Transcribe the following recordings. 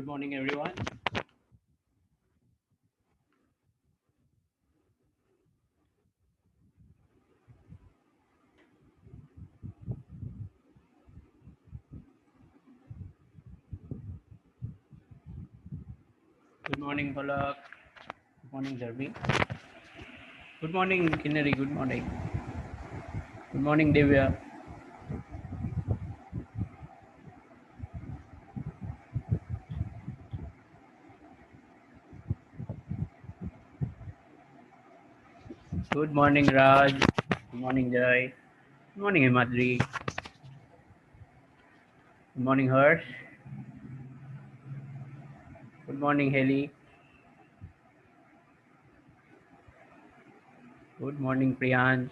Good morning, everyone. Good morning, Palak. Good morning, Darby. Good morning, Kinnari. Good morning. Good morning, Divya. Good morning, Raj. Good morning, Jai. Good morning, Himadri. Good morning, Harsh. Good morning, Heli. Good morning, Priyansh.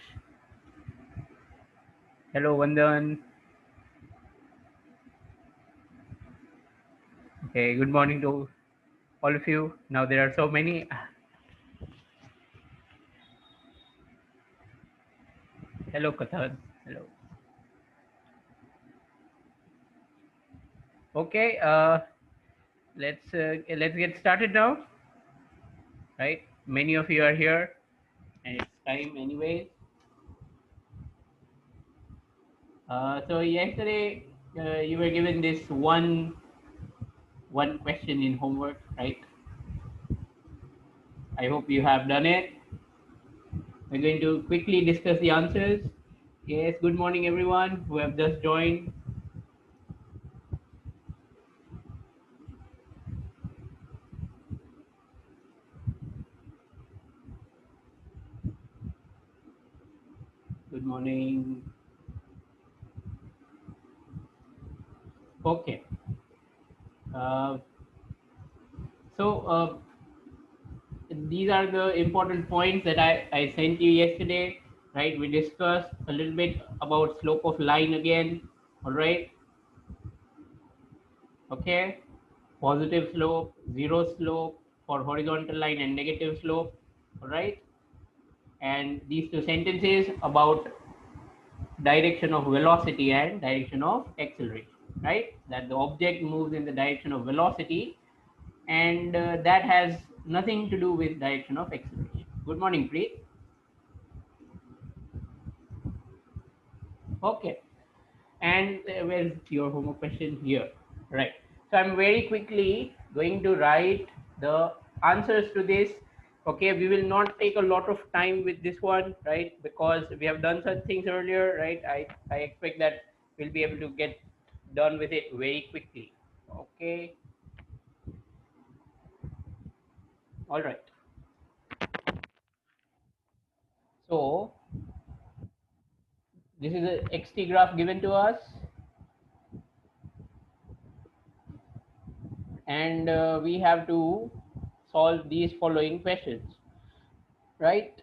Hello, Vandan. Okay, good morning to all of you. Now there are so many. Hello, Kathan. Hello. Okay, let's get started now. Right? Many of you are here, and it's time anyway. So yesterday you were given this one question in homework, right? I hope you have done it. We're going to quickly discuss the answers. Yes, good morning everyone who have just joined. Good morning. Okay. Uh, so these are the important points that I sent you yesterday, right? We discussed a little bit about slope of line again, all right? Okay, positive slope, zero slope for horizontal line and negative slope, all right? And these two sentences about direction of velocity and direction of acceleration, right? That the object moves in the direction of velocity and that has nothing to do with direction of acceleration. Good morning, Preet. Okay. And where's your homework question here? Right. So I'm very quickly going to write the answers to this. Okay, we will not take a lot of time with this one, right? Because we have done such things earlier, right? I expect that we'll be able to get done with it very quickly. Okay. All right. So this is a xt graph given to us, and we have to solve these following questions, right?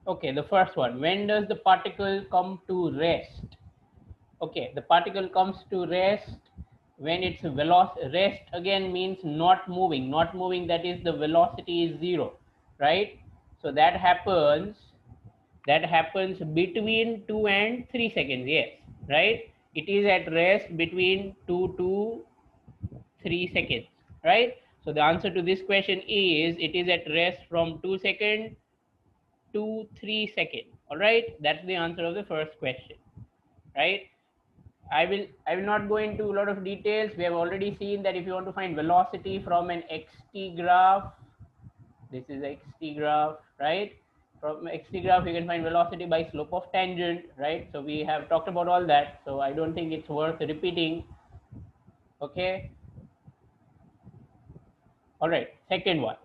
Okay, the first one, when does the particle come to rest? Okay, the particle comes to rest when its velocity, rest again means not moving, that is the velocity is zero, right? So that happens between 2 and 3 seconds, yes, right? It is at rest between 2 to 3 seconds, right? So the answer to this question is it is at rest from 2 seconds to 3 seconds. All right, that's the answer of the first question, right? I will not go into a lot of details. We have already seen that if you want to find velocity from an xt graph, this is xt graph, right? From xt graph you can find velocity by slope of tangent, right? So we have talked about all that, so I don't think it's worth repeating. Okay. All right, second one,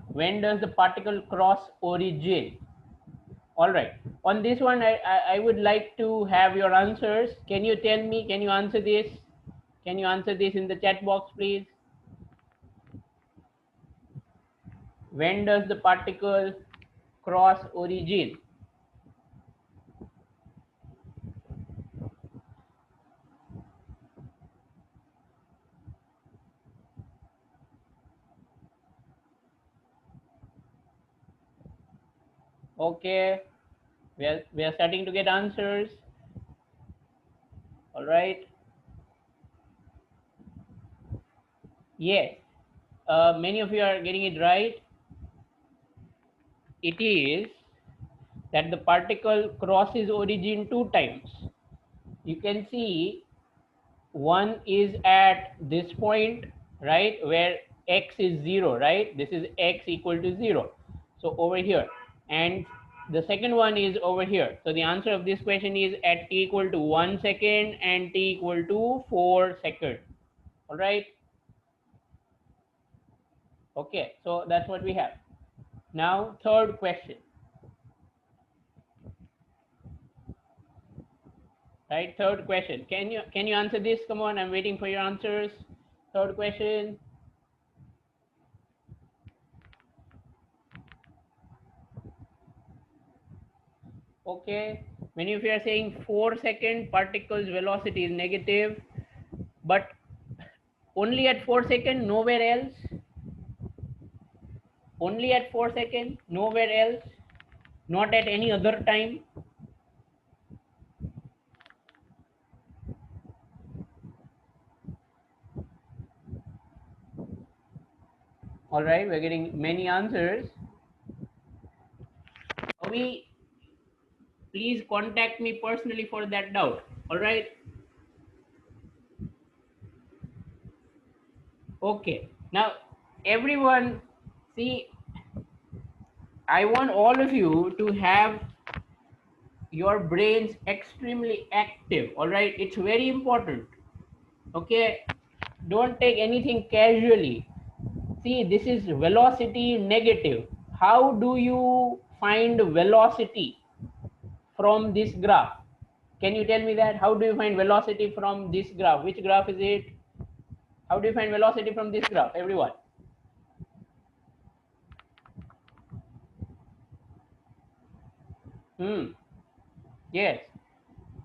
when does the particle cross origin? All right, on this one I would like to have your answers. Can you tell me, can you answer this? Can you answer this in the chat box, please? When does the particle cross origin? Okay, we are starting to get answers. All right. Yes, many of you are getting it right. It is that the particle crosses origin two times. You can see one is at this point, right, where x is 0, right? This is x equal to 0. So over here. And the second one is over here. So the answer of this question is at t equal to 1 second and t equal to 4 seconds. All right. Okay. So that's what we have. Now, third question. Right, third question. Can you answer this? Come on, I'm waiting for your answers. Third question. Okay, many of you are saying 4-second particles velocity is negative, but only at 4 seconds, nowhere else. Only at 4 seconds, nowhere else. Not at any other time. All right, we're getting many answers. We please contact me personally for that doubt. All right. Okay. Now, everyone, see, I want all of you to have your brains extremely active. All right, it's very important. Okay, don't take anything casually. See, this is velocity negative. How do you find velocity from this graph? Can you tell me that? How do you find velocity from this graph? Which graph is it? How do you find velocity from this graph, everyone? Yes,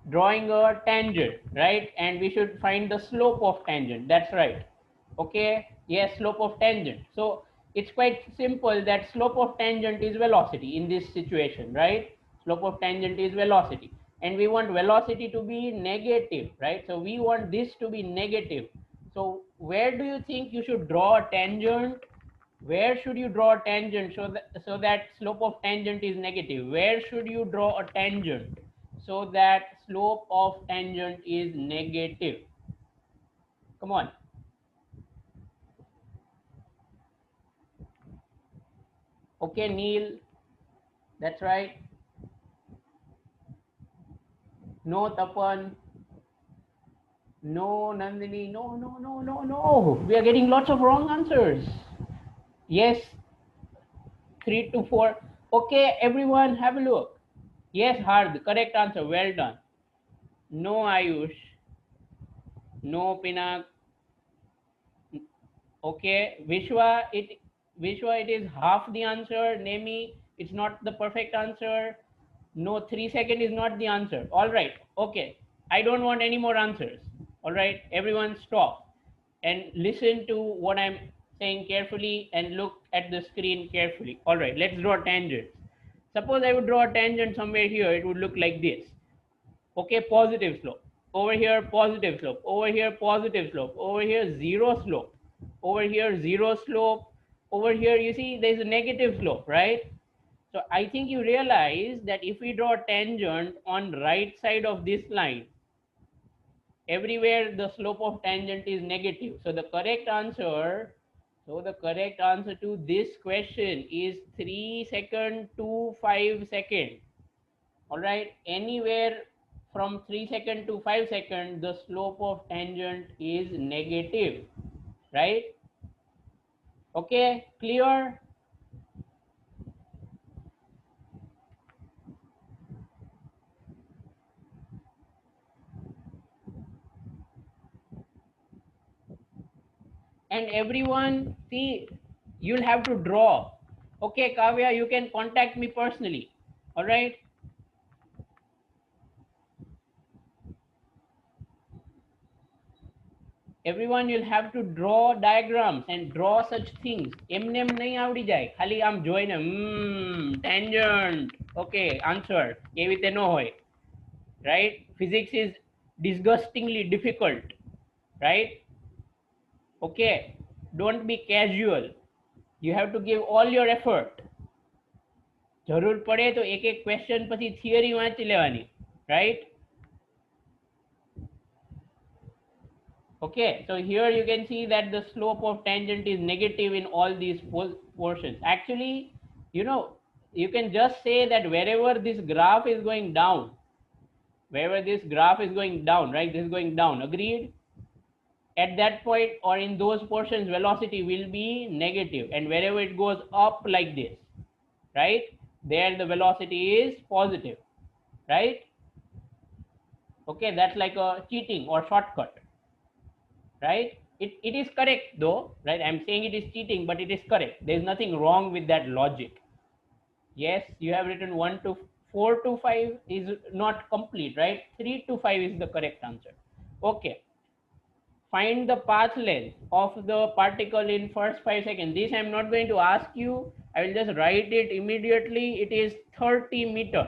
drawing a tangent, right? And we should find the slope of tangent. That's right. Okay, yes, slope of tangent. So it's quite simple that slope of tangent is velocity in this situation, right? Slope of tangent is velocity, and we want velocity to be negative, right? So we want this to be negative. So where do you think you should draw a tangent? Where should you draw a tangent so that slope of tangent is negative? Where should you draw a tangent so that slope of tangent is negative? Come on. Okay, Neil, that's right. No, Tapan. No, Nandini. No, no, no, no, no. We are getting lots of wrong answers. Yes, 3 to 4. Okay, everyone, have a look. Yes, Hard, correct answer. Well done. No, Ayush. No, Pinak. Okay, Vishwa, it is half the answer. Nemi, it's not the perfect answer. No, 3 second is not the answer. All right. Okay. I don't want any more answers. All right. Everyone stop and listen to what I'm saying carefully and look at the screen carefully. All right. Let's draw tangents. Suppose I would draw a tangent somewhere here. It would look like this. Okay, positive slope. Over here, positive slope. Over here, positive slope. Over here, zero slope. Over here, zero slope. Over here, you see there's a negative slope, right? So I think you realize that if we draw a tangent on right side of this line, everywhere the slope of tangent is negative. So the correct answer, to this question is 3 second to 5 second. All right, anywhere from 3 second to 5 second, the slope of tangent is negative, right? Okay, clear? And everyone, see, you'll have to draw. Okay, Kavya, you can contact me personally. All right. Everyone, you'll have to draw diagrams and draw such things. એમને એમ નહીં આવડી જાય, ખાલી આમ જોઈને tangent. Okay, answer. એવી રીતે ન હોય. Right? Physics is disgustingly difficult. Right? Okay. Don't be casual. You have to give all your effort. જરૂર પડે તો એક એક ક્વેશ્ચન પછી થિયરી વાંચી લેવાની, right? Okay, so here you can see that the slope of tangent is negative in all these portions. Actually, you know, you can just say that wherever this graph is going down, right, this is going down, agreed? At that point or in those portions, velocity will be negative, and wherever it goes up like this, right, there the velocity is positive, right? Okay, that's like a cheating or shortcut, right? It is correct though, right? I'm saying it is cheating, but it is correct. There's nothing wrong with that logic. Yes, you have written 1 to 4 to 5 is not complete, right? 3 to 5 is the correct answer. Okay, find the path length of the particle in first 5 seconds. This I'm not going to ask you, I will just write it immediately. It is 30 meter.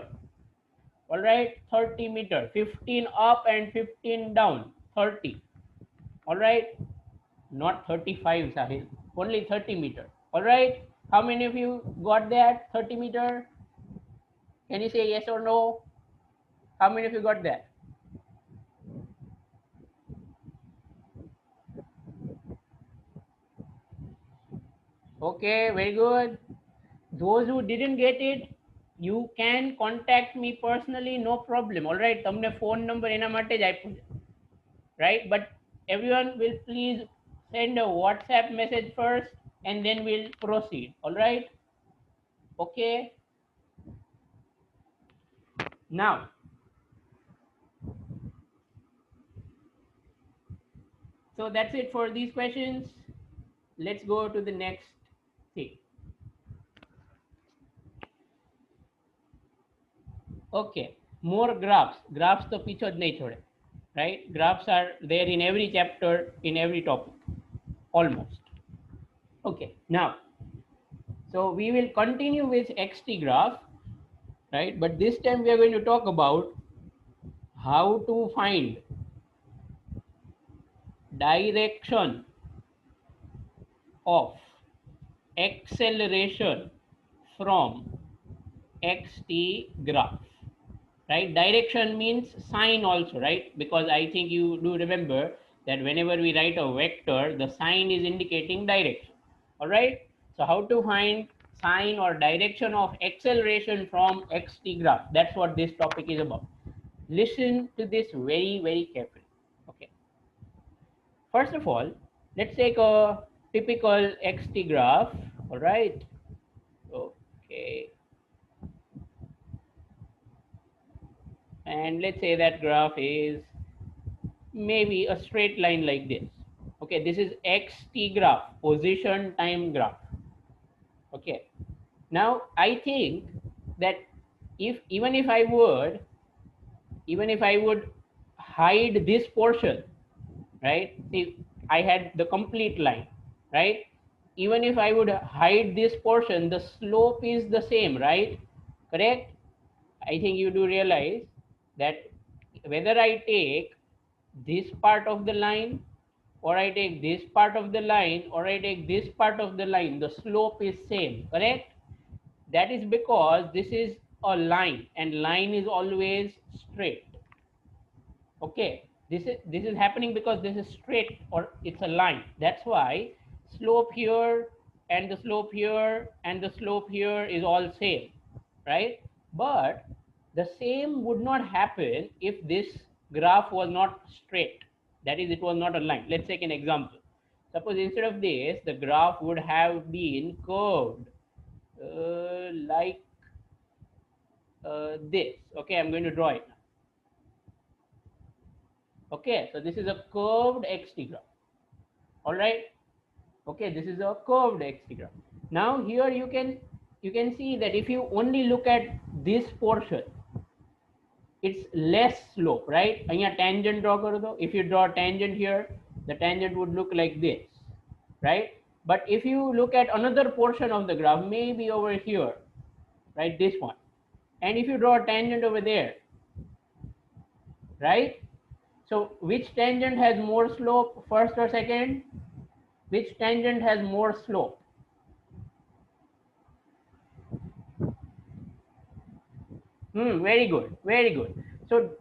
All right, 30 meter, 15 up and 15 down, 30. All right, not 35, Sahil, only 30 meter. All right, how many of you got that 30 meter? Can you say yes or no? How many of you got that? Okay, very good. Those who didn't get it, you can contact me personally, no problem. All right, તમને phone number એના માટે જ આપ્યું છે, right? But everyone will please send a WhatsApp message first and then we'll proceed. All right, okay. Now so that's it for these questions. Let's go to the next thing. Okay, more graphs તો પીછો જ નહીં છોડે, right? Graphs are there in every chapter, in every topic, almost. Okay, now so we will continue with xt graph, right? But this time we are going to talk about how to find direction of acceleration from xt graph, right? Direction means sign also, right? Because I think you do remember that whenever we write a vector, the sign is indicating direction. All right, so how to find sign or direction of acceleration from xt graph, that's what this topic is about. Listen to this very, very carefully. Okay, first of all, let's take a typical xt graph. All right, okay, and let's say that graph is maybe a straight line like this. Okay, this is xt graph, position time graph. Okay, now I think that even if I would hide this portion, right? See, I had the complete line, right? Even if I would hide this portion, the slope is the same, right? Correct? I think you do realize that whether I take this part of the line or I take this part of the line or I take this part of the line, the slope is same, correct? That is because this is a line and line is always straight. Okay, this is happening because this is straight or it's a line. That's why slope here and the slope here and the slope here is all same, right? But the same would not happen if this graph was not straight, that is, it was not a line. Let's take an example. Suppose instead of this, the graph would have been curved like this. Okay, I'm going to draw it now. Okay, so this is a curved xt graph. All right, okay, this is a curved xt graph. Now here you can see that if you only look at this portion, it's less slope, right? Here tangent draw karo to. If you draw a tangent here, the tangent would look like this, right? But if you look at another portion of the graph, maybe over here, right, this one, and if you draw a tangent over there, right? So which tangent has more slope, first or second? Which tangent has more slope? Very good, very good. So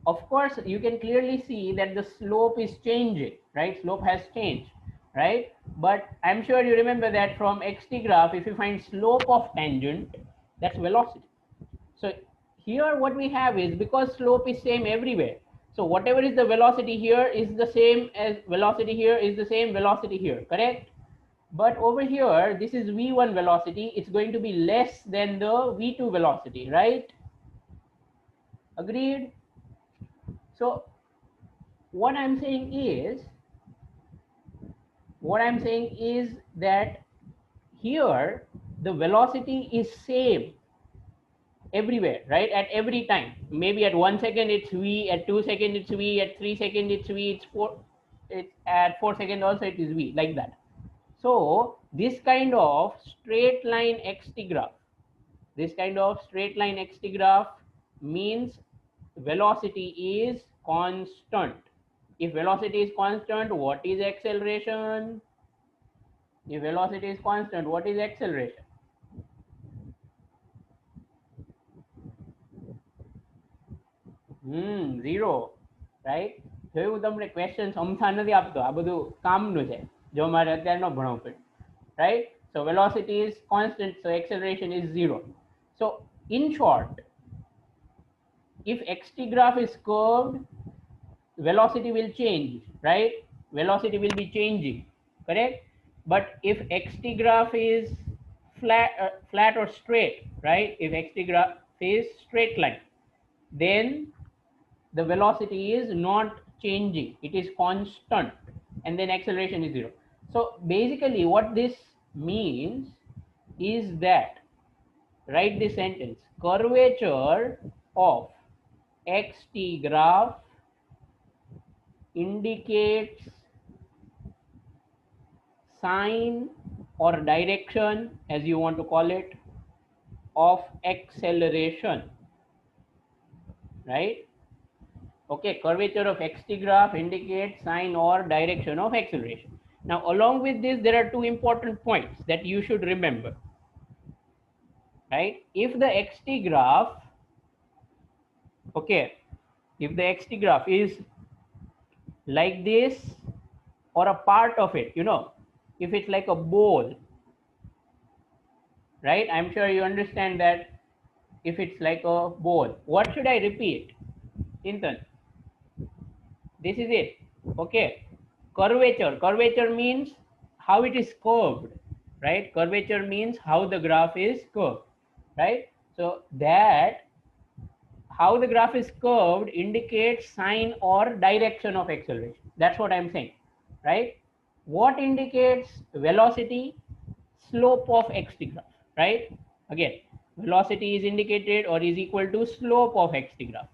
of course you can clearly see that the slope is changing, right? Slope has changed, right? But I'm sure you remember that from xt graph, if you find slope of tangent, that's velocity. So here what we have is, because slope is same everywhere, so whatever is the velocity here is the same as velocity here is the same velocity here, correct? But over here, this is v1 velocity, it's going to be less than the v2 velocity, right? Agreed? So what I'm saying is, that here the velocity is same everywhere, right? At every time. Maybe at 1 second it's v, at 2 seconds it's v, at 3 seconds it's v, it's at 4 seconds also it is v, like that. So this kind of straight line xt graph, means velocity is constant. If velocity is constant, what is acceleration? If velocity is constant, what is acceleration? Zero, right? જોયું તમને question સમથા નથી આપતો, આ બધું કામનું છે જો મારે અત્યારે ન ભણવું પડે, right? So velocity is constant, so acceleration is zero. So in short, if xt graph is curved, velocity will change, right? Velocity will be changing, correct? But if xt graph is flat or straight, right? If xt graph is straight line, then the velocity is not changing, it is constant, and then acceleration is zero. So basically what this means is that, write this sentence: curvature of xt graph indicates sign or direction, as you want to call it, of acceleration, right? Okay, curvature of xt graph indicates sign or direction of acceleration. Now along with this, there are two important points that you should remember, right? If the xt graph, okay, if the xt graph is like this, or a part of it, if it's like a bowl, right? I'm sure you understand that. If it's like a bowl, what should I repeat, Chintan? This is it. Okay, curvature means how it is curved, right? Curvature means how the graph is curved, right? So that how the graph is curved indicates sign or direction of acceleration. That's what I'm saying, right? What indicates velocity? Slope of xt graph, right? Again, velocity is indicated or is equal to slope of xt graph.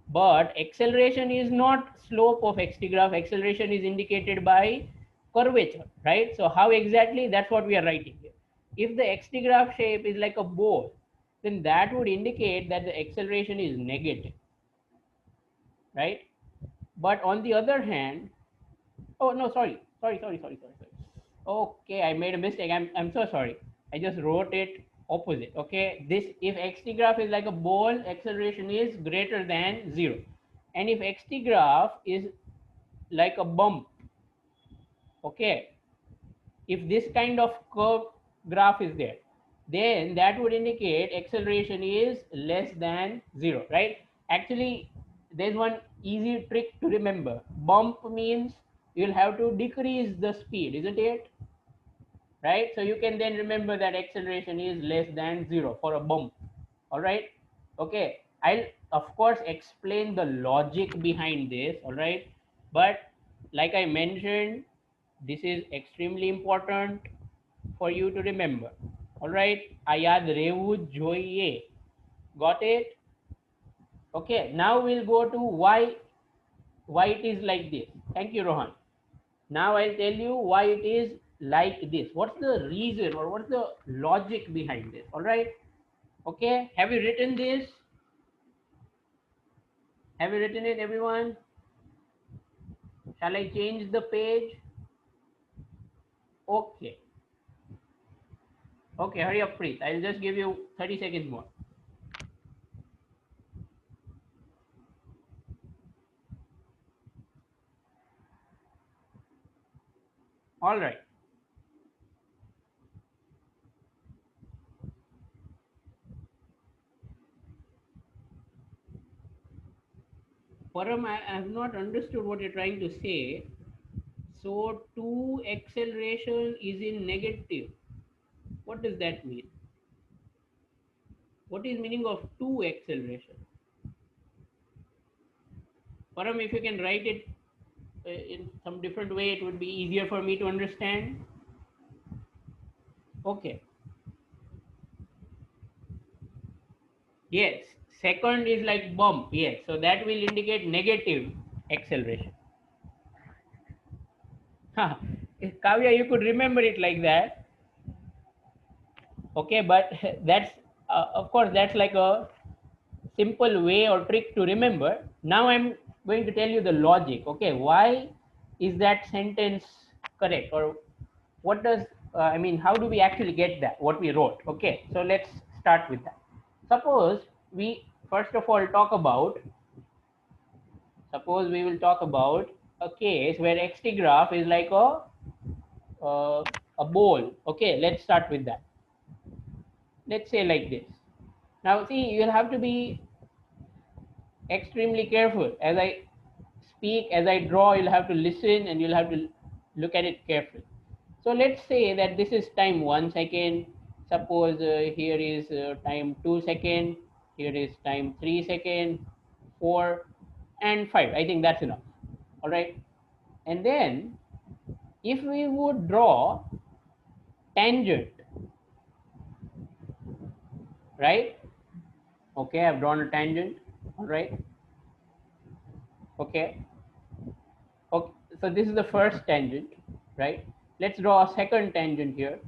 But acceleration is not slope of xt graph. Acceleration is indicated by curvature, right? So how exactly? That's what we are writing here. If the xt graph shape is like a bowl, then that would indicate that the acceleration is negative, right? But on the other hand, oh no, sorry. Okay, I made a mistake. I'm so sorry. I just wrote it opposite. Okay, this, if xt graph is like a ball, acceleration is greater than zero, and if xt graph is like a bump, okay, if this kind of curve graph is there, then that would indicate acceleration is less than zero, right? Actually, there's one easy trick to remember. Bump means you'll have to decrease the speed, isn't it? Right? So you can then remember that acceleration is less than zero for a bump. All right. Okay. I'll of course explain the logic behind this. All right. But like I mentioned, this is extremely important for you to remember. All right. આ યાદ રહેવું જોઈએ. Got it? Okay. Now we'll go to why it is like this. Thank you, Rohan. Now I'll tell you why it is like this. What's the reason or what's the logic behind this? All right. Okay. Have you written this? Have you written it, everyone? Shall I change the page? Okay. Okay, hurry up, please. I'll just give you 30 seconds more. All right. Param, I have not understood what you're trying to say. So 2 acceleration is in negative. What does that mean? What is meaning of 2 acceleration? Param, if you can write it in some different way, it would be easier for me to understand. Okay. Yes. Second is like bump. Yes. So that will indicate negative acceleration. Kavya, you could remember it like that. Okay, but that's of course that's like a simple way or trick to remember. Now I'm going to tell you the logic. Okay, why is that sentence correct, or what does I mean? How do we actually get that what we wrote? Okay, so let's start with that. Suppose we first of all talk about. Suppose we will talk about a case where xt graph is like uh, a bowl. Okay, let's start with that. Let's say like this. Now see, you'll have to be extremely careful as I speak, as I draw. You'll have to listen and you'll have to look at it carefully. So let's say that this is time 1 second. Suppose here is time 2 second. Here is time 3 second, 4 and 5. I think that's enough. All right. And then if we would draw tangent, right? Okay, I've drawn a tangent. All right. Okay. Okay, so this is the first tangent, right? Let's draw a second tangent here.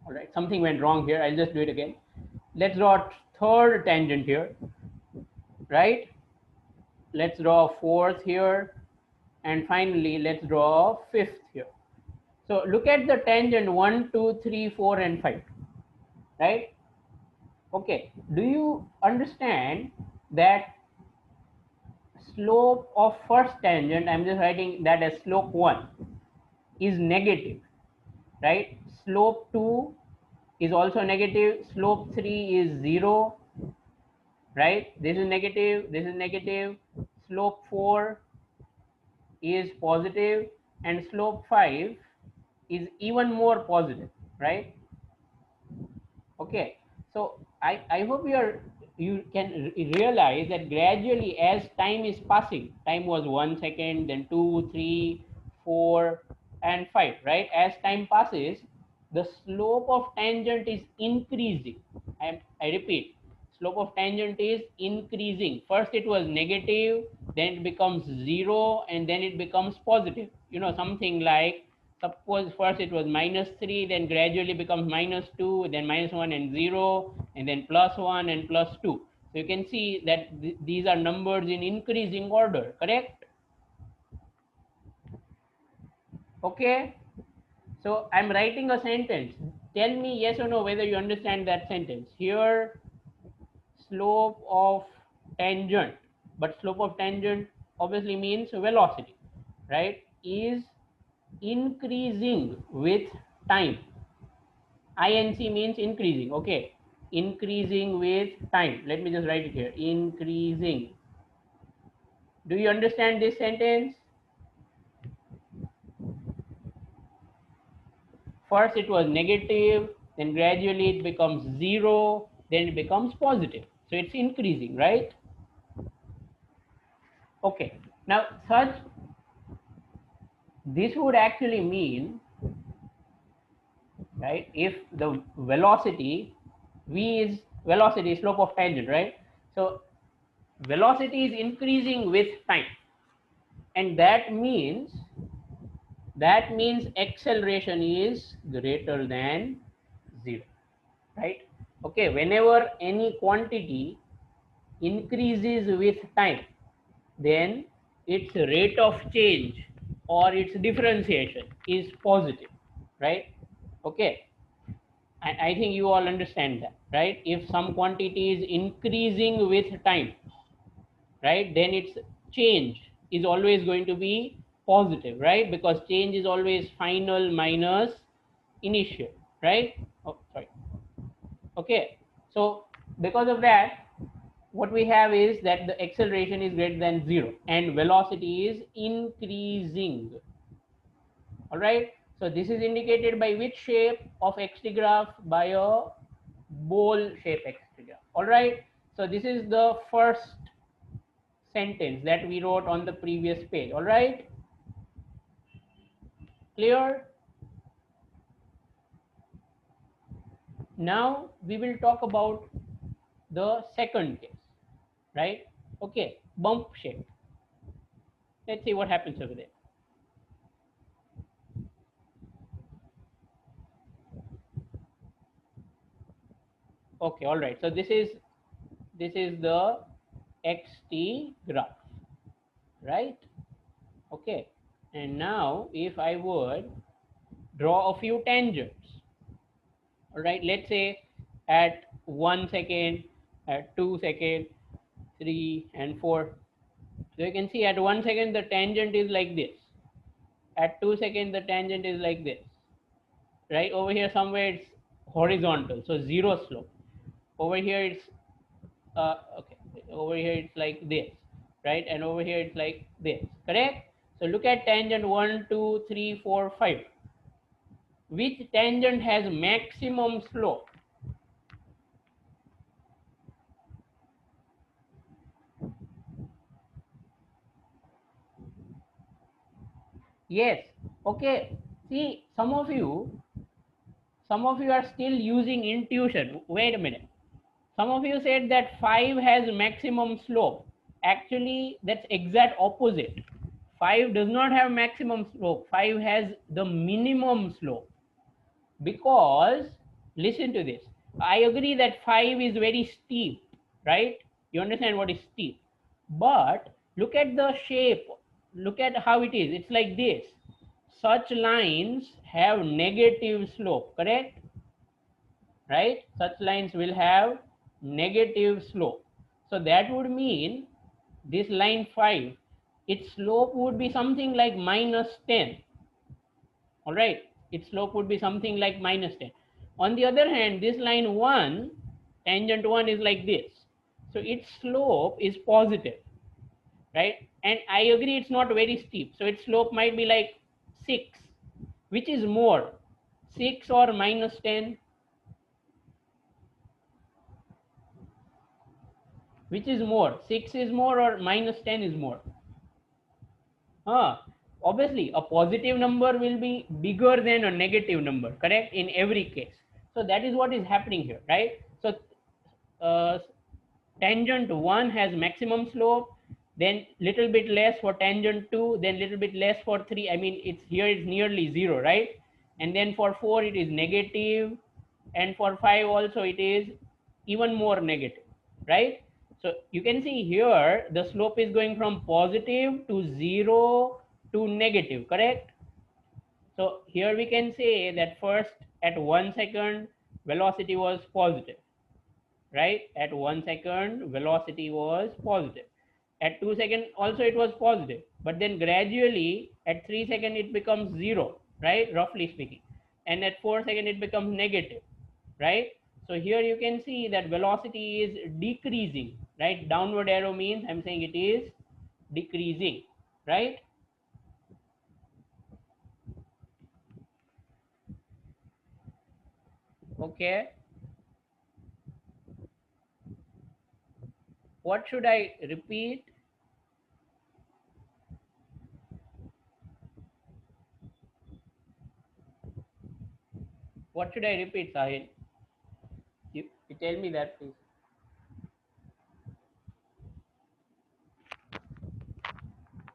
All right, something went wrong here. I'll just do it again. Let's draw a third tangent here, right? Let's draw a fourth here. And finally, let's draw a fifth here. So look at the tangent 1, 2, 3, 4, and 5, right? Okay, do you understand that slope of first tangent, I'm just writing that as slope 1, is negative, right? Slope 2 is also negative. Slope 3 is 0, right? This is negative, this is negative. Slope 4 is positive, and slope 5 is even more positive, right? Okay, so I hope you can realize that gradually as time is passing, time was 1 second, then 2, 3, 4, and 5, right? As time passes, the slope of tangent is increasing. I repeat, slope of tangent is increasing. First it was negative, then it becomes 0, and then it becomes positive. You know, something like, suppose first it was -3, then gradually becomes -2, then -1 and 0, and then +1 and +2. So you can see that these are numbers in increasing order, correct? Okay, so I'm writing a sentence. Tell me yes or no whether you understand that sentence. Here, slope of tangent, but slope of tangent obviously means velocity, right, is increasing with time. Inc means increasing. Okay, increasing with time. Let me just write it here, increasing. Do you understand this sentence? First it was negative, then gradually it becomes 0, then it becomes positive, so it's increasing, right? Okay, now such, this would actually mean, right, if the velocity v is velocity, slope of tangent, right? So velocity is increasing with time, and that means acceleration is greater than 0, right? Okay, whenever any quantity increases with time, then its rate of change or its differentiation is positive, right? Okay, I think you all understand that, right? If some quantity is increasing with time, right, then its change is always going to be positive, right? Because change is always final minus initial, right? Oh, sorry. Okay, so because of that, what we have is that the acceleration is greater than 0 and velocity is increasing. All right, so this is indicated by which shape of xt graph? By a bowl shape xt graph. All right, so this is the first sentence that we wrote on the previous page. All right, clear? Now we will talk about the second case, right? Okay, bump shape. Let's see what happens over there. Okay, all right, so this is the xt graph, right? Okay, and now if I would draw a few tangents, all right, let's say at 1 second, at 2 second, 3 and 4. So you can see at 1 second the tangent is like this, at 2 second the tangent is like this, right? Over here somewhere it's horizontal, so zero slope. Over here it's okay, over here it's like this, right? And over here it's like this, correct? So look at tangent 1 2 3 4 5. Which tangent has maximum slope? Yes. Okay, see, some of you are still using intuition. Wait a minute, some of you said that 5 has maximum slope. Actually that's exact opposite. 5 does not have maximum slope, 5 has the minimum slope. Because listen to this, I agree that 5 is very steep, right? You understand what is steep, but look at the shape, look at how it is, it's like this. Such lines have negative slope, correct? Right, such lines will have negative slope. So that would mean this line 5, its slope would be something like -10. All right, its slope would be something like -10. On the other hand, this line 1, tangent 1 is like this, so its slope is positive, right? And I agree it's not very steep, so its slope might be like 6. Which is more, 6 or -10? Which is more, 6 is more or -10 is more? Obviously a positive number will be bigger than a negative number, correct, in every case. So that is what is happening here, right? So uh, tangent 1 has maximum slope, then little bit less for tangent 2, then little bit less for 3. I mean, it's here it's nearly 0, right? And then for 4 it is negative, and for 5 also it is even more negative, right? So you can see here the slope is going from positive to 0 to negative, correct? So here we can say that first at 1 second velocity was positive, right? At 1 second velocity was positive, at 2 second also it was positive, but then gradually at 3 second it becomes 0, right, roughly speaking, and at 4 second it becomes negative, right? So here you can see that velocity is decreasing, right? Downward arrow means I'm saying it is decreasing, right? Okay, what should I repeat? What should I repeat, Sahil? You tell me that, please.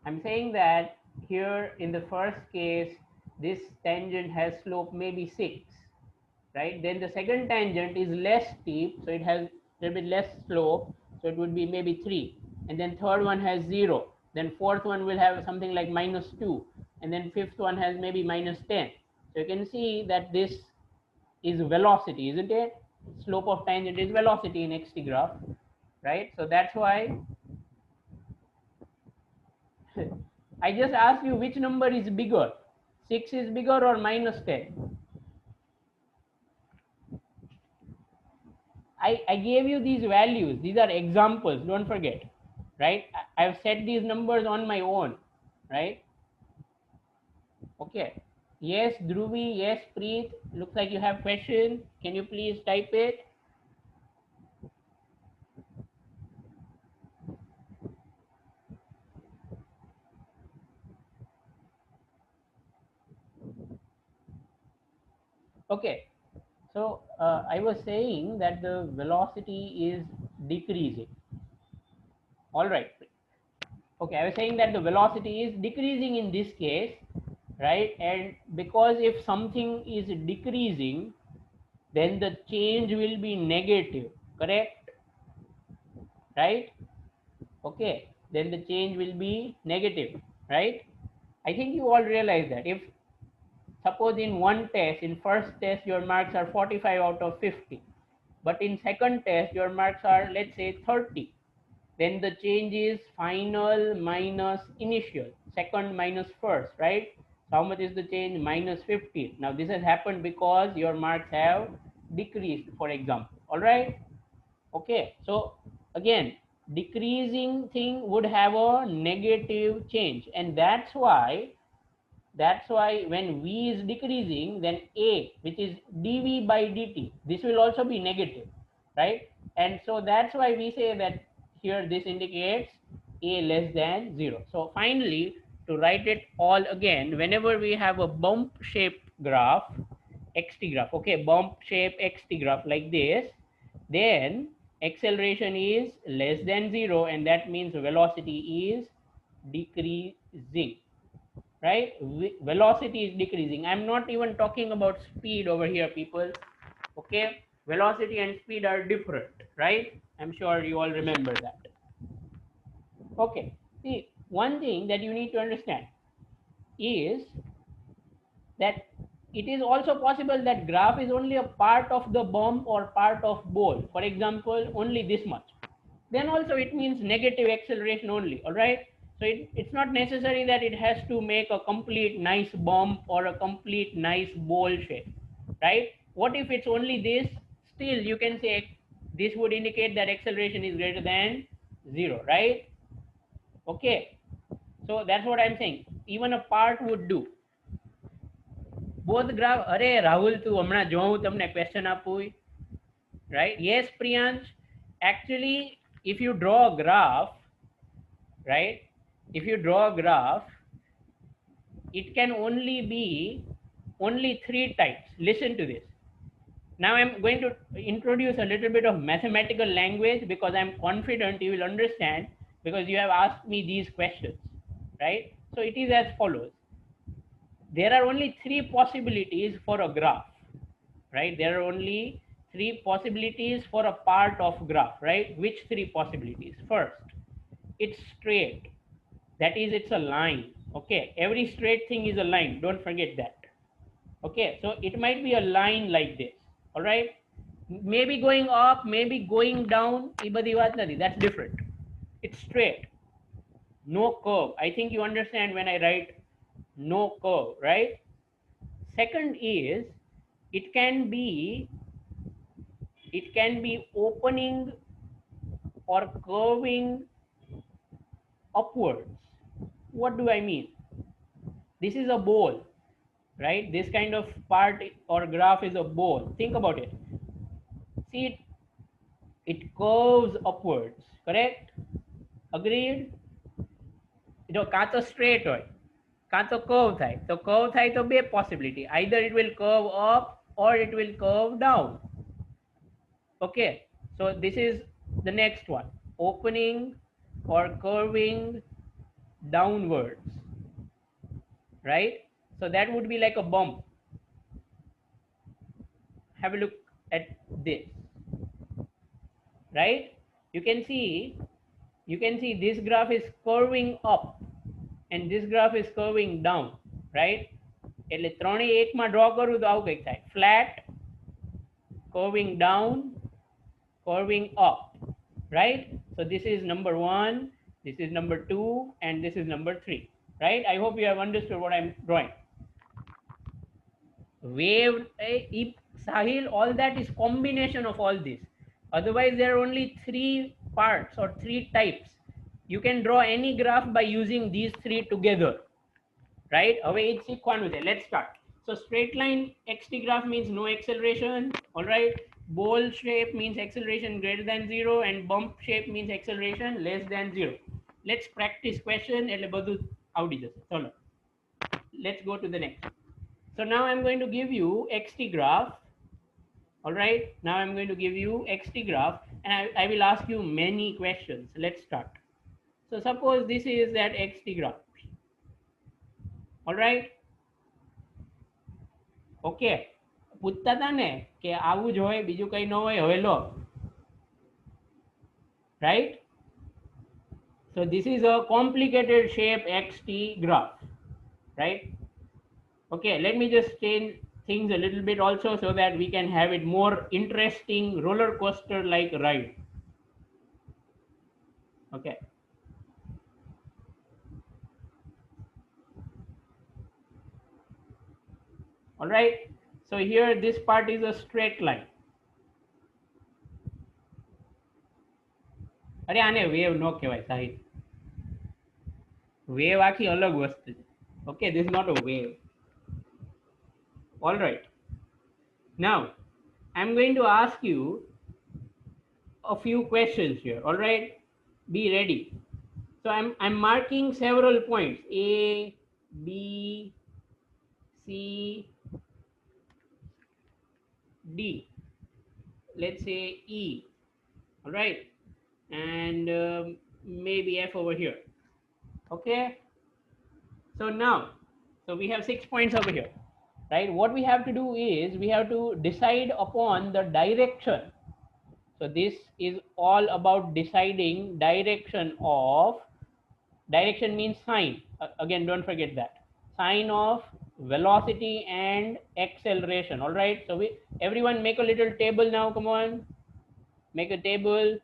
I'm saying that here in the first case, this tangent has slope maybe 6, right? Then the second tangent is less steep, so it has a little bit less slope, so it would be maybe 3. And then third one has 0. then fourth one will have something like -2, and then fifth one has maybe -10. So you can see that this is velocity, isn't it? Slope of tangent is velocity in xt graph, right? So that's why I just asked you which number is bigger, 6 is bigger or -10. I gave you these values. These are examples, don't forget, right? I've set these numbers on my own, right? Okay. Yes, Dhruvi. Yes, Preet. Looks like you have question. Can you please type it? Okay. So I was saying that the velocity is decreasing. All right. Okay, I was saying that the velocity is decreasing in this case, right? And because if something is decreasing, then the change will be negative, correct? Right? Okay, then the change will be negative, right? I think you all realize that if suppose in one test, in first test your marks are 45 out of 50, but in second test your marks are, let's say, 30, then the change is final minus initial, second minus first, right? So how much is the change? -15. Now this has happened because your marks have decreased, for example. All right. Okay, so again, decreasing thing would have a negative change, and that's why when v is decreasing, then a, which is dv by dt, this will also be negative, right? And so that's why we say that here this indicates a less than 0. So finally, to write it all again, whenever we have a bump shaped graph, xt graph, okay, bump shape xt graph like this, then acceleration is less than 0, and that means velocity is decreasing, right? Velocity is decreasing. I'm not even talking about speed over here, people. Okay, velocity and speed are different, right? I'm sure you all remember that. Okay, see, one thing that you need to understand is that it is also possible that graph is only a part of the bump or part of bowl. For example, only this much. Then also it means negative acceleration only. All right. So it's not necessary that it has to make a complete nice bump or a complete nice bowl shape, right? What if it's only this? Still, you can say this would indicate that acceleration is greater than 0, right? Okay. So that's what I'm saying. Even a part would do. Both graph. અરે રાહુલ તું હમણાં જો હું તમને question આપું, right? Yes, Priyansh. Actually, if you draw a graph, right? If you draw a graph, it can only be only 3 types. Listen to this. Now I'm going to introduce a little bit of mathematical language because I'm confident you will understand because you have asked me these questions, right? So it is as follows. There are only 3 possibilities for a graph, right? There are only 3 possibilities for a part of graph, right? Which 3 possibilities? First, it's straight. That is, it's a line. Okay, every straight thing is a line. Don't forget that. Okay, so it might be a line like this. All right, maybe going up, maybe going down. That's different. It's straight, no curve. I think you understand when I write no curve, right? Second is it can be opening or curving upwards. What do I mean? This is a bowl, right? This kind of part or graph is a bowl. Think about it. See it curves upwards, correct? Agreed? જો કાં તો straight હોય કાં તો curve થાય. તો curve થાય તો બે possibility, either it will curve up or it will curve down. Okay, so this is the next one, opening or curving downwards, right? So that would be like a bump. Have a look at this, right? You can see you can see this graph is curving up and this graph is curving down, right? એટલે ત્રણેય એકમાં draw કરું તો આવું કંઈક થાય, flat, curving down, curving up, right? So this is number 1, this is number 2, and this is number 3, right? I hope you have understood what I'm drawing. Wave, Sahil, all that is combination of all this. Otherwise there are only 3 parts or 3 types. You can draw any graph by using these 3 together, right? હવે એ જ શીખવાનું છે. Let's start. So straight line xt graph means no acceleration, all right? Ball shape means acceleration greater than 0, and bump shape means acceleration less than 0. Let's practice question એટલે બધું આવડી જશે. ચલો, let's go to the next. So now I'm going to give you xt graph, all right? Now I'm going to give you xt graph and I will ask you many questions. Let's start. So suppose this is that xt graph, all right? Okay, પૂછતા હતા ને કે આવું જ હોય બીજું કંઈ ન હોય, હવે લો, right? So this is a complicated shape xt graph, right? Okay, let me just change things a little bit also so that we can have it more interesting, roller coaster like ride. Okay, all right? So here this part is a straight line. અરે આને wave ન કહેવાય Sahil, wave આખી અલગ વસ્તુ છે. Okay, this is not a wave. All right, now I'm going to ask you a few questions here, all right? Be ready. So I'm marking several points, A, B, C, D, let's say E, all right? And maybe F over here. Okay, so now, so we have 6 points over here, right? What we have to do is we have to decide upon the direction. So this is all about deciding direction of, direction means sign, again don't forget that, sign of velocity and acceleration, all right? So we, everyone make a little table now, come on, make a table.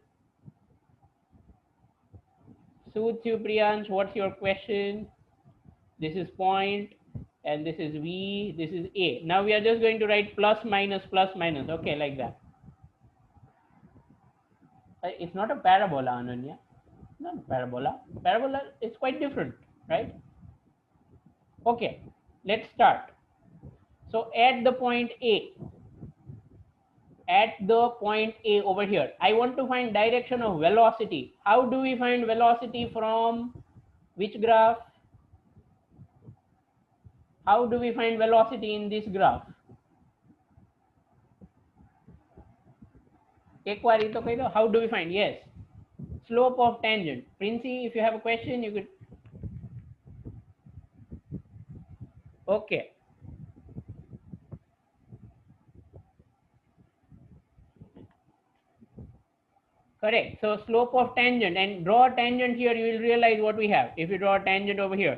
Soothe you, Priyansh, what's your question? This is point and this is V, this is A. Now we are just going to write plus minus, okay, like that. It's not a parabola, Ananya. Not a parabola. Parabola is quite different, right? Okay, let's start. So at the point A, at the point A over here, I want to find direction of velocity. How do we find velocity from which graph? How do we find velocity in this graph? એકવાર એ તો કહી દો, how do we find? Yes, slope of tangent. Princey, if you have a question you could. Okay, correct. So slope of tangent, and draw a tangent here, you will realize what we have. If you draw a tangent over here,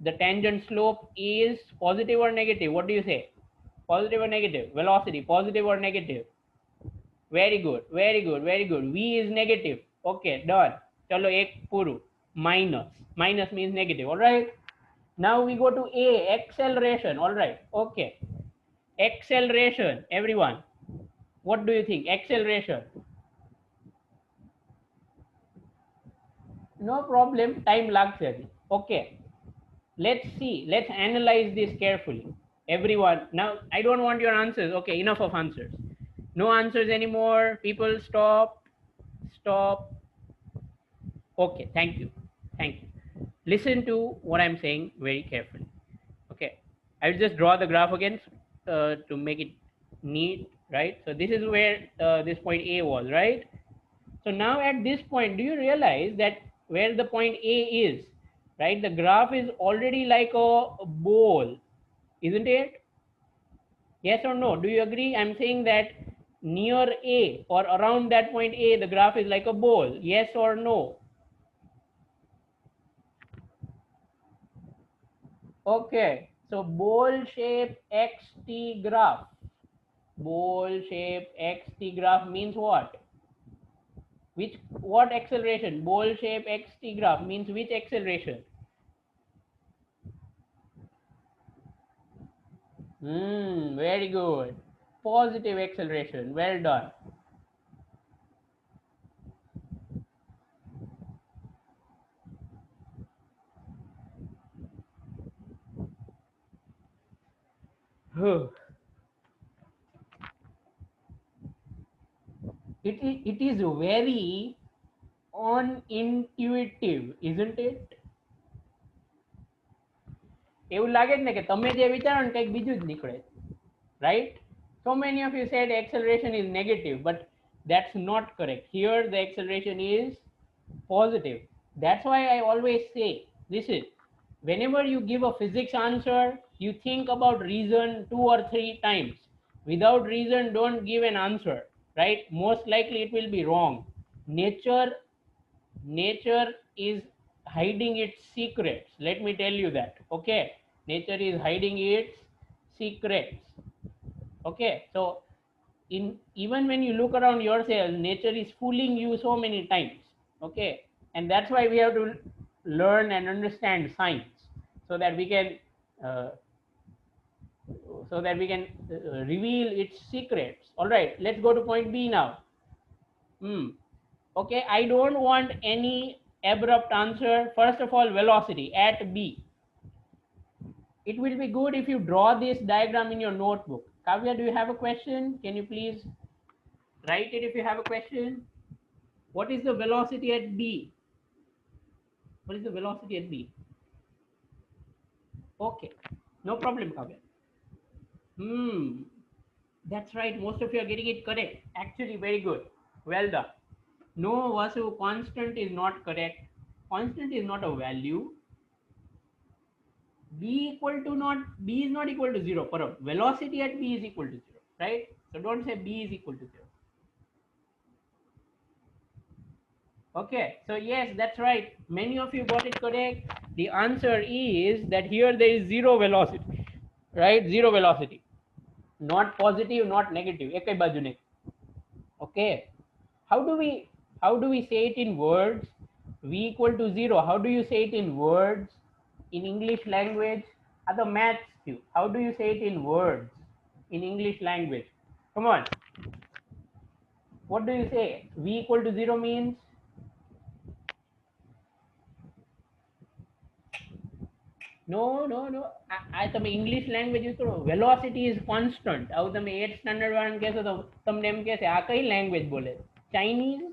the tangent slope is positive or negative? What do you say? Positive or negative? Velocity, positive or negative? Very good, very good, very good. V is negative. Okay, done. Chalo, ek puru. Minus, minus means negative, all right? Now we go to A, acceleration, all right? Okay, acceleration, everyone, what do you think? Acceleration, no problem, time lagse. Okay, let's see, let's analyze this carefully, everyone. Now I don't want your answers. Okay, enough of answers, no answers anymore. People, stop. Okay, thank you. Listen to what I'm saying very carefully. Okay, I will just draw the graph again to make it neat, right? So this is where this point A was, right? So now at this point, do you realize that where the point A is, right, the graph is already like a ball, isn't it? Yes or no? Do you agree? I'm saying that near A or around that point A, the graph is like a ball. Yes or no? Okay, so bowl shape xt graph. Bowl shape xt graph means what? Which, what acceleration? Bowl shape xt graph means which acceleration? Very good. Positive acceleration. Well done. it is very unintuitive, isn't it? એવું લાગે જ ને કે તમે જે વિચારો ને કંઈક બીજું જ નીકળે, right? So many of you said acceleration is negative, but that's not correct. Here the acceleration is positive. That's why I always say, listen, whenever you give a physics answer, you think about reason 2 or 3 times. Without reason, don't give an answer, right? Most likely it will be wrong. Nature is hiding its secrets, let me tell you that. Okay, nature is hiding its secrets. Okay, so in, even when you look around yourself, nature is fooling you so many times. Okay, and that's why we have to learn and understand science, so that we can uh, reveal its secrets. All right, let's go to point B now. Okay, I don't want any abrupt answer. First of all, velocity at B. It will be good if you draw this diagram in your notebook. Kavya, do you have a question? Can you please write it if you have a question? What is the velocity at B? What is the velocity at B? Okay, no problem, Kavya. That's right. Most of you are getting it correct. Actually, very good. Well done. No, Vasu, constant is not correct. Constant is not a value. B equal to not, B is not equal to 0. Parav. Velocity at B is equal to 0, right? So don't say B is equal to 0. Okay, so yes, that's right. Many of you got it correct. The answer is that here there is zero velocity, right? Zero velocity. Not positive, not negative. Ekai baju nahi. Okay. How do we, say it in words? V equal to 0. How do you say it in words? In English language? Other maths too. How do you say it in words? In English language? Come on. What do you say? V equal to 0 means? No, no, no. I તમે English language use કરો. Velocity is constant. આવું તમે 8th standard વાળાને કહેશો તો તમને એમ કહેશે આ કઈ language બોલે? Chinese?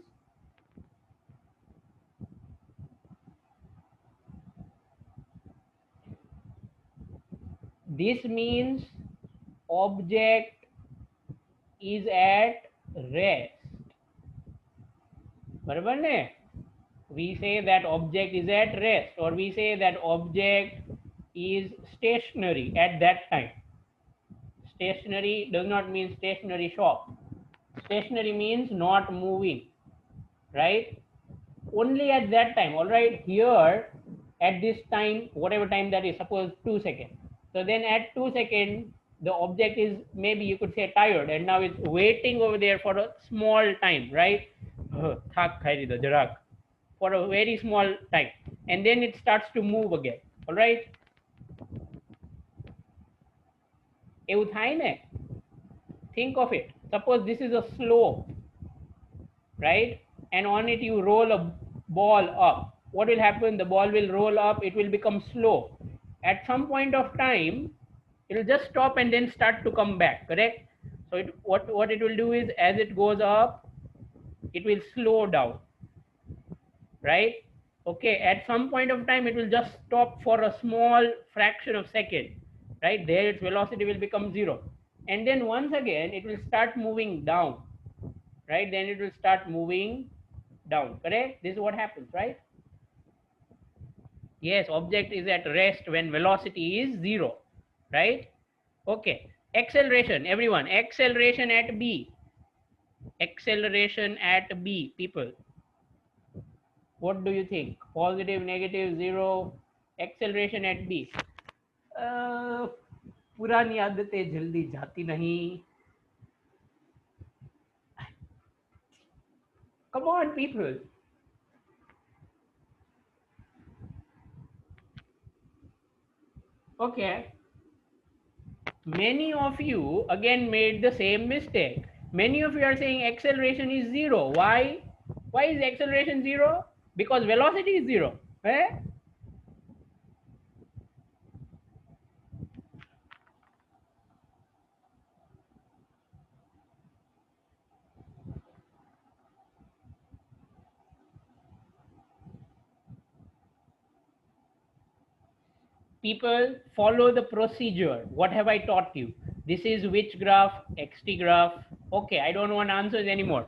This means object is at rest. બરાબર ને? We say that object is at rest, or we say that object is stationary at that time. Stationary does not mean stationary shop. Stationary means not moving, right? Only at that time. All right, here at this time, whatever time that is, suppose 2 seconds. So then at 2 seconds, the object is, maybe you could say, tired, and now it's waiting over there for a small time, right? થાક ખાઈ લીધો જરાક, for a very small time, and then it starts to move again. All right, એવું થાય ને? Think of it. Suppose this is a slope, right? And on it you roll a ball up. What will happen? The ball will roll up, it will become slow. At some point of time, it will just stop and then start to come back, correct? So what it will do is, as it goes up, it will slow down, right? Okay, at some point of time, it will just stop for a small fraction of second, right? There its velocity will become 0, and then once again it will start moving down, right? Then it will start moving down, correct? This is what happens, right? Yes, object is at rest when velocity is 0, right? Okay, acceleration, everyone. Acceleration at B. Acceleration at B, people. What do you think? Positive, negative, 0? Acceleration at B. पुरानी आदतें जल्दी जाती नहीं. Come on, people. Okay. Many of you again made the same mistake. Many of you are saying acceleration is zero. Why? Why is acceleration zero? Because velocity is zero. Eh? People, follow the procedure. What have I taught you? This is which graph? XT graph. Okay, I don't want answers anymore.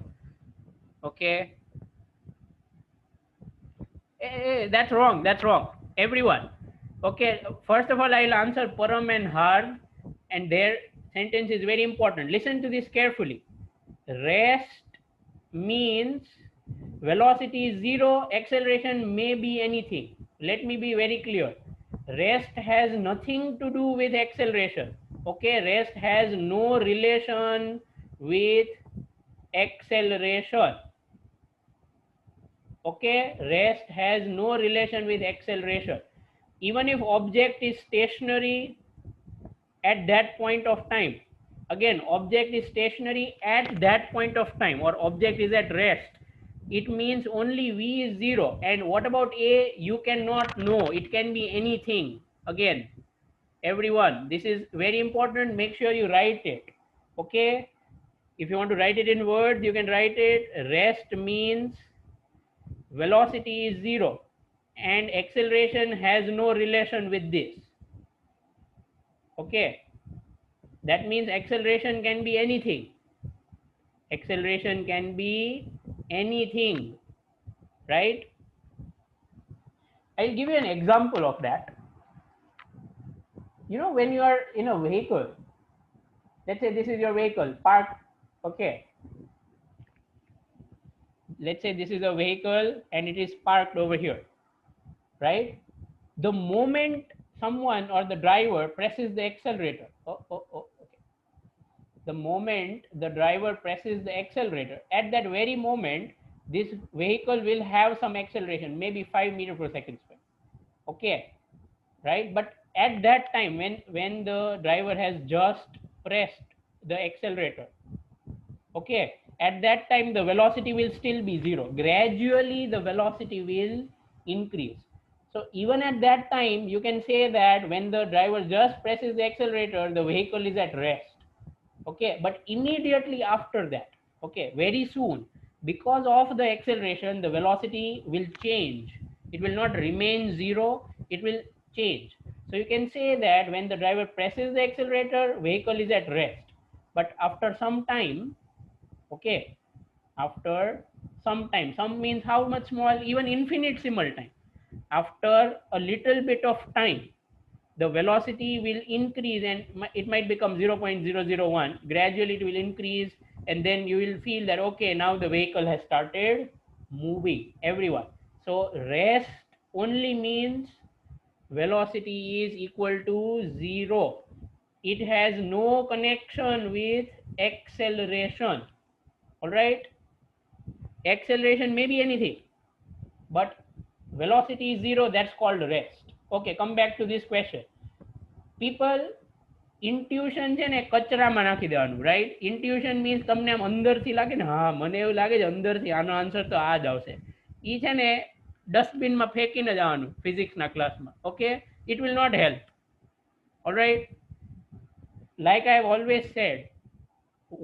Okay. That's wrong. That's wrong. Everyone. Okay. First of all, I'll answer Param and Har, and their sentence is very important. Listen to this carefully. Rest means velocity is zero, acceleration may be anything. Let me be very clear. Rest has nothing to do with acceleration. Okay, rest has no relation with acceleration. Okay, rest has no relation with acceleration. Even if object is stationary at that point of time, again object is stationary at that point of time, or object is at rest, it means only v is zero. And what about a? You cannot know, it can be anything. Again, everyone, this is very important, make sure you write it. Okay, if you want to write it in words, you can write it. Rest means velocity is zero and acceleration has no relation with this. Okay, that means acceleration can be anything. Acceleration can be anything, right? I'll give you an example of that. You know, when you are in a vehicle, let's say this is your vehicle parked. Okay, let's say this is a vehicle and it is parked over here, right? The moment someone or the driver presses the accelerator, okay, the moment the driver presses the accelerator, at that very moment this vehicle will have some acceleration, maybe 5 meters per second square. Okay, right? But at that time, when the driver has just pressed the accelerator, okay, at that time the velocity will still be zero. Gradually the velocity will increase. So even at that time you can say that when the driver just presses the accelerator, the vehicle is at rest. Okay, but immediately after that, okay, very soon, because of the acceleration, the velocity will change. It will not remain zero, it will change. So you can say that when the driver presses the accelerator, vehicle is at rest. But after some time, okay, after some time, some means how much small, even infinitesimal time, after a little bit of time, the velocity will increase and it might become 0.001. Gradually it will increase, and then you will feel that okay, now the vehicle has started moving. Everyone, so rest only means velocity is equal to zero. It has no connection with acceleration. All right, acceleration may be anything, but velocity is zero, that's called rest. Okay, come back to this question. People, intuition છે ને કચરામાં નાખી દેવાનું, right? Intuition means તમને આમ અંદરથી લાગે ને, હા મને એવું લાગે છે અંદરથી આનો આન્સર તો આ જ આવશે, એ છે ને ડસ્ટબિનમાં ફેંકીને જવાનું ફિઝિક્સના ક્લાસમાં. Okay, it will not help. Alright, like I have always said,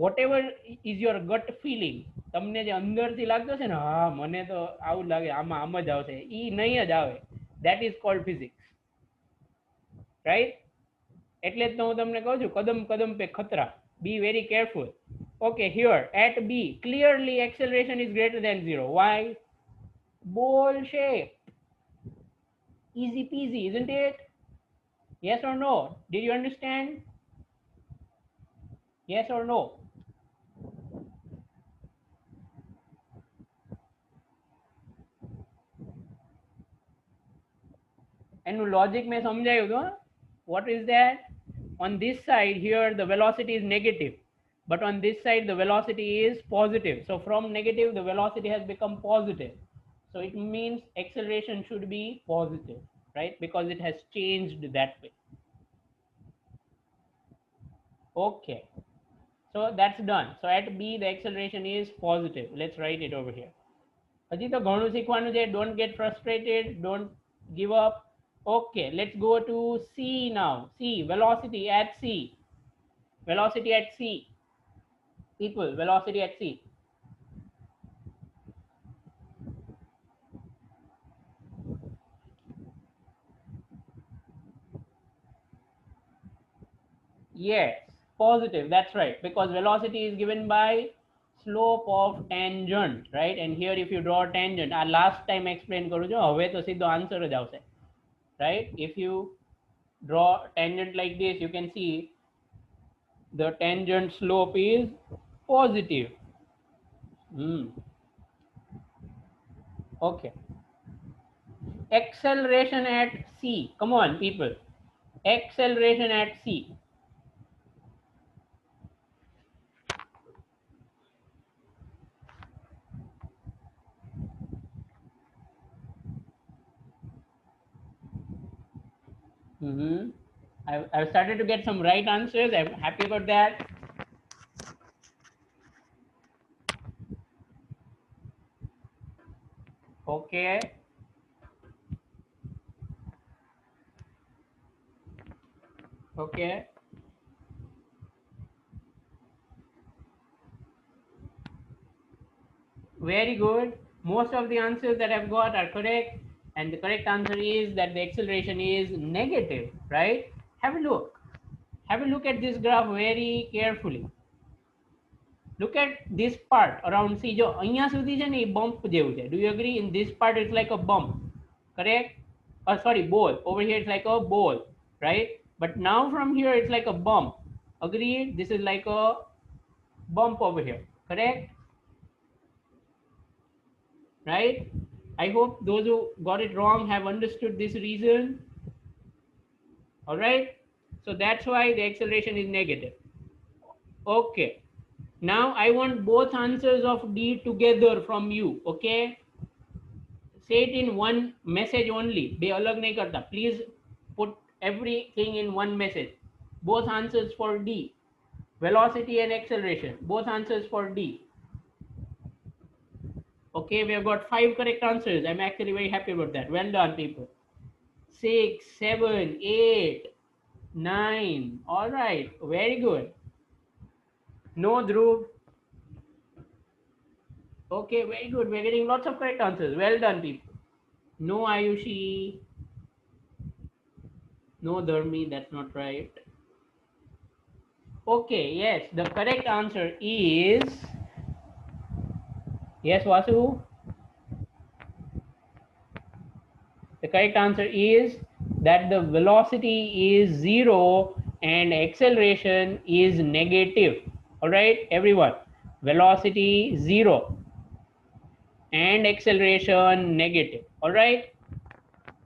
whatever is your gut feeling, તમને જે અંદરથી લાગતો છે ને હા મને તો આવું લાગે આમાં આમ જ આવશે, એ નહીં જ આવે. That is called physics, right? એટલે જ તો હું તમને કહું છું કદમ કદમ પે ખતરા, be very careful. Okay, here at B clearly acceleration is greater than zero. Why? Ball shape, easy peasy, isn't it? Yes or no? Did you understand? Yes or no? એનું લોજિક મેં સમજાયું હતું. What is that? On this side here, the velocity is negative, but on this side, the velocity is positive. So from negative, the velocity has become positive. So it means acceleration should be positive, right? Because it has changed that way. Okay. So that's done. So at B, the acceleration is positive. Let's write it over here. હજી તો ઘણું શીખવાનું છે. Don't get frustrated. Don't give up. Okay, let's go to C now. C, velocity at C. Velocity at C. People, velocity at C. Yes, positive. That's right. Because velocity is given by slope of tangent, right? And here if you draw a tangent, આ last time explain કરું છું, હવે તો સીધો answer જ આવશે, right? If you draw tangent like this, you can see the tangent slope is positive. Okay. Acceleration at C. Come on, people. Acceleration at C. I've started to get some right answers. I'm happy about that. Okay. Okay. Very good. Most of the answers that I've got are correct. And the correct answer is that the acceleration is negative, right? Have a look. Have a look at this graph very carefully. Look at this part around C. જો અહીંયા સુધી છે ને એ bump જેવું છે. Do you agree? In this part it's like a bump. Correct? Sorry, ball. Over here it's like a ball, right? But now from here it's like a bump. Agreed? This is like a bump over here. Correct? Right? I hope those who got it wrong have understood this reason. All right? So that's why the acceleration is negative. Okay. Now I want both answers of D together from you. Okay? Say it in one message only. Be alag nahi karta. Please put everything in one message. Both answers for D. Velocity and acceleration. Both answers for D. Okay, we have got 5 correct answers. I'm actually very happy about that. Well done, people. 6, 7, 8, 9. All right, very good. No, Dhruv. Okay, very good. We're getting lots of correct answers. Well done, people. No, Ayushi. No, Dharmi. That's not right. Okay, yes. The correct answer is... Yes, Vasu? The correct answer is that the velocity is 0 and acceleration is negative. All right, everyone. Velocity 0 and acceleration negative. All right.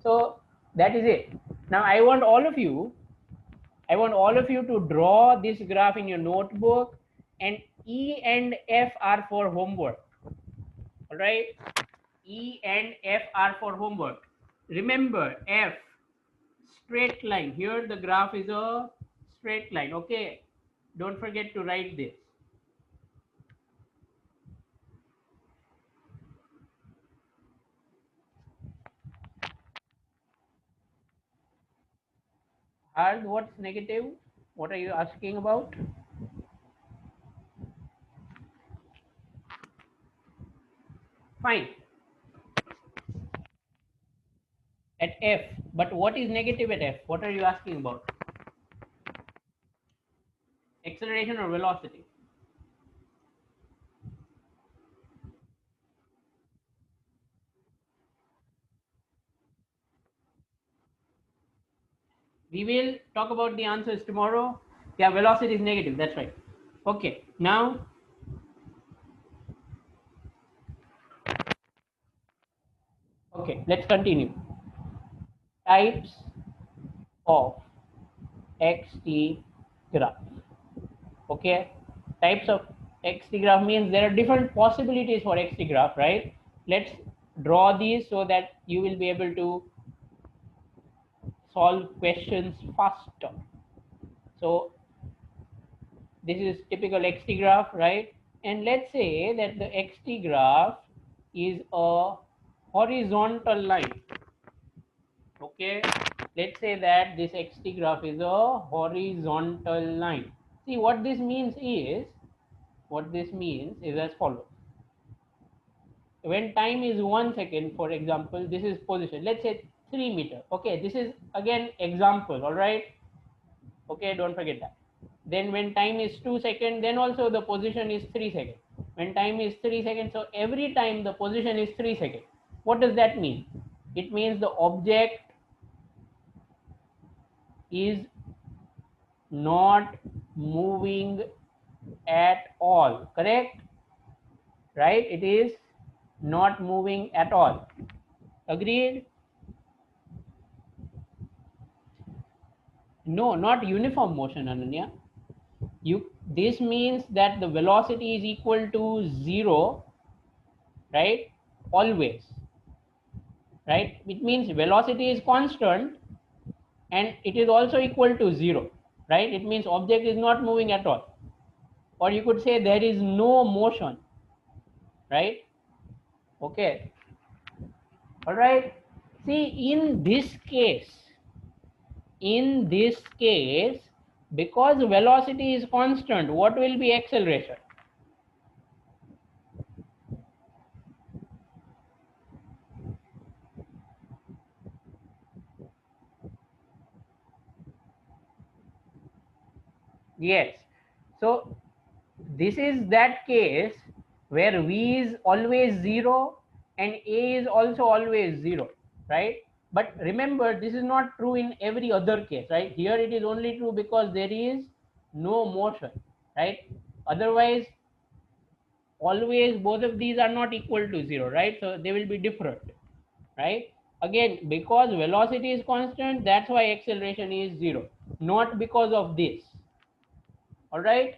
So that is it. Now I want all of you to draw this graph in your notebook, and E and F are for homework. All right. E and F are for homework. Remember, F, straight line. Here the graph is a straight line. Okay. Don't forget to write this. And what's negative? What are you asking about? Fine. At F. But what is negative at F? What are you asking about? Acceleration or velocity? We will talk about the answers tomorrow. Yeah, velocity is negative. That's right. Okay. Now, okay, let's continue. Types of XT graph. Okay, types of XT graph means there are different possibilities for XT graph, right? Let's draw these so that you will be able to solve questions faster. So this is typical XT graph, right? And let's say that the XT graph is a horizontal line. Okay, let's say that this XT graph is a horizontal line. See, what this means is as follows. When time is 1 second, for example, this is position, let's say 3 meter. Okay, this is again example, all right? Okay, don't forget that. Then when time is 2 seconds, then also the position is 3 seconds. When time is 3 seconds, so every time the position is 3 seconds. What does that mean? It means the object is not moving at all, correct? Right, it is not moving at all. Agreed? No, not uniform motion, Ananya. This means that the velocity is equal to 0, right? Always, right? It means velocity is constant and it is also equal to 0, right? It means object is not moving at all, or you could say there is no motion, right? Okay, all right. See, in this case, because velocity is constant, what will be acceleration? Yes. So this is that case where v is always 0 and a is also always 0, right? But remember, this is not true in every other case, right? Here it is only true because there is no motion, right? Otherwise, always both of these are not equal to 0, right? So they will be different, right? Again, because velocity is constant, that's why acceleration is 0, not because of this. All right.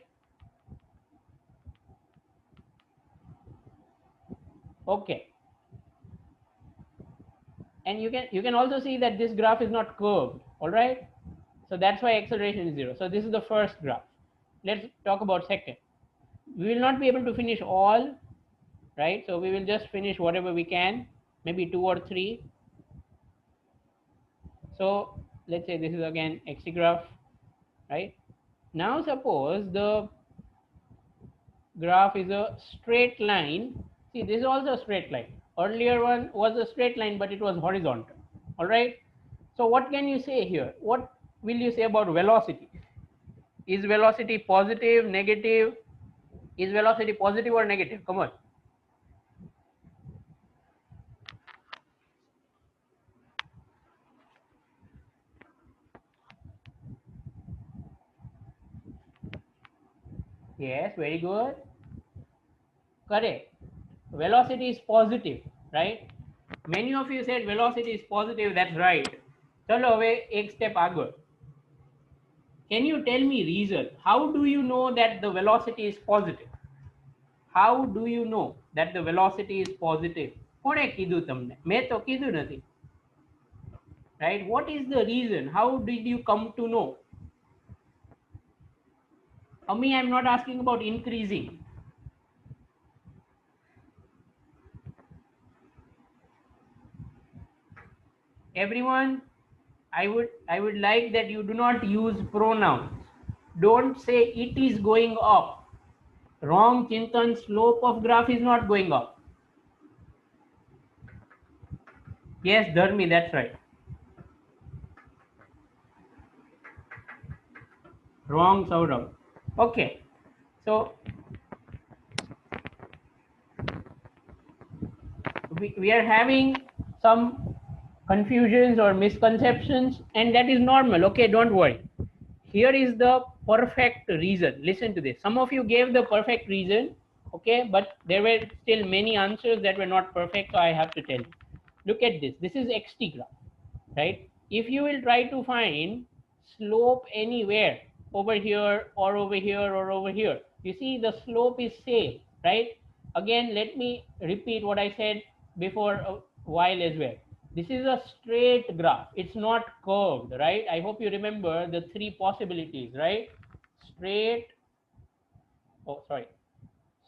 Okay, and you can also see that this graph is not curved, all right? So that's why acceleration is 0. So this is the first graph. Let's talk about second. We will not be able to finish all, right? So we will just finish whatever we can, maybe 2 or 3. So let's say this is again XT graph, right? Now suppose the graph is a straight line. See, this is also a straight line. Earlier one was a straight line, but it was horizontal. All right. So what can you say here? What will you say about velocity? Is velocity positive, negative? Is velocity positive or negative? Come on. Yes, very good. Correct. Velocity is positive, right? Many of you said velocity is positive. That's right. चलो હવે एक step આગળ. Can you tell me reason? How do you know that the velocity is positive? How do you know that the velocity is positive? કોણે કીધું તમને? મેં તો કીધું નથી. Right? What is the reason? How did you come to know? Ami, I'm not asking about increasing. Everyone, I would like that you do not use pronouns. Don't say it is going up. Wrong, Chintan. Slope of graph is not going up. Yes, Dharmi, that's right. Wrong, Saurabh. Okay, so we are having some confusions or misconceptions, and that is normal. Okay, don't worry. Here is the perfect reason. Listen to this. Some of you gave the perfect reason, okay, but there were still many answers that were not perfect, so I have to tell you. Look at this. This is XT graph, right? If you will try to find slope anywhere, over here or over here or over here. You see the slope is same, right? Again, let me repeat what I said before a while as well. This is a straight graph. It's not curved, right? I hope you remember the three possibilities, right? Straight, oh, sorry,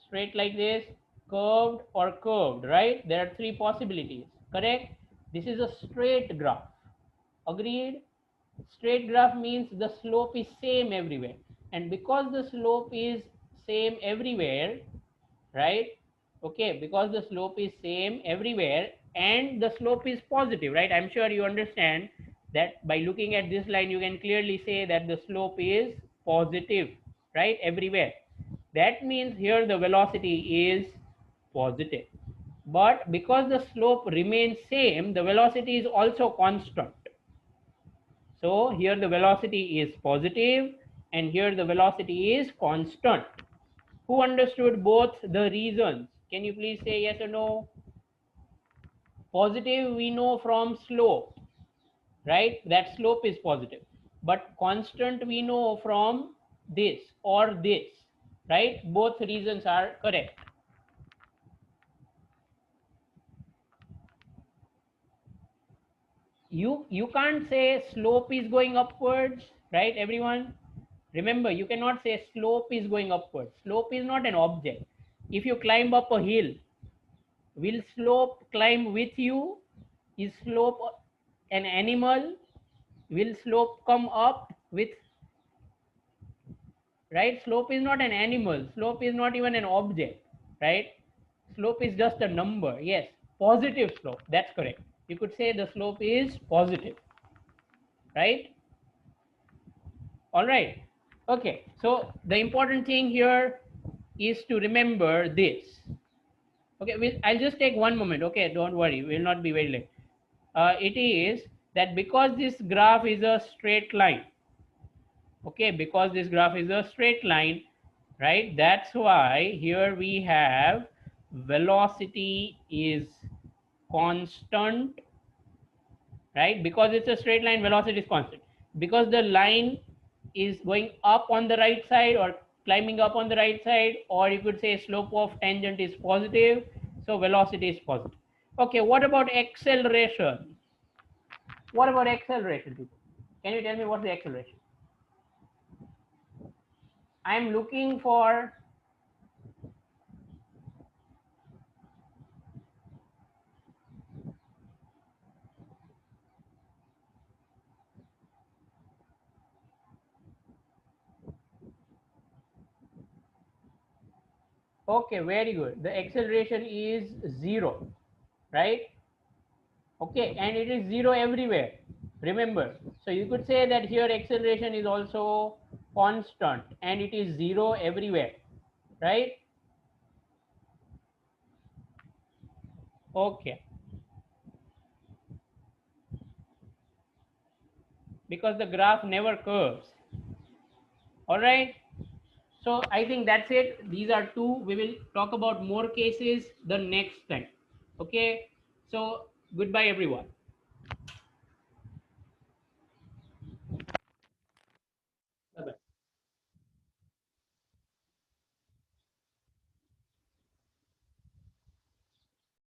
straight like this, curved or curved, right? There are three possibilities, correct? This is a straight graph. Agreed? Straight graph means the slope is same everywhere. And because the slope is same everywhere, right? Okay, because the slope is same everywhere and the slope is positive, right? I'm sure you understand that by looking at this line, you can clearly say that the slope is positive, right? Everywhere. That means here the velocity is positive. But because the slope remains same, the velocity is also constant. So here the velocity is positive and here the velocity is constant. Who understood both the reasons? Can you please say yes or no? Positive we know from slope, right? That slope is positive. But constant we know from this or this, right? Both reasons are correct. You can't say slope is going upwards, right, everyone? Remember, you cannot say slope is going upwards. Slope is not an object. If you climb up a hill, will slope climb with you? Is slope an animal? Will slope come up with, right? Slope is not an animal. Slope is not even an object, right? Slope is just a number. Yes, positive slope. That's correct. You could say the slope is positive, right? All right. Okay. So the important thing here is to remember this. Okay. I'll just take one moment. Okay. Don't worry. We'll not be very late. It is that because this graph is a straight line, okay, because this graph is a straight line, right, that's why here we have velocity is constant, right? Because it's a straight line, velocity is constant. Because the line is going up on the right side or climbing up on the right side, or you could say slope of tangent is positive, so velocity is positive. Okay, what about acceleration? What about acceleration, people? Can you tell me what's the acceleration? I'm looking for, okay, very good. The acceleration is 0, right? Okay, and it is 0 everywhere. Remember, so you could say that here acceleration is also constant and it is 0 everywhere, right? Okay, because the graph never curves. All right. So I think that's it. These are two. We will talk about more cases the next time. Okay. So goodbye, everyone.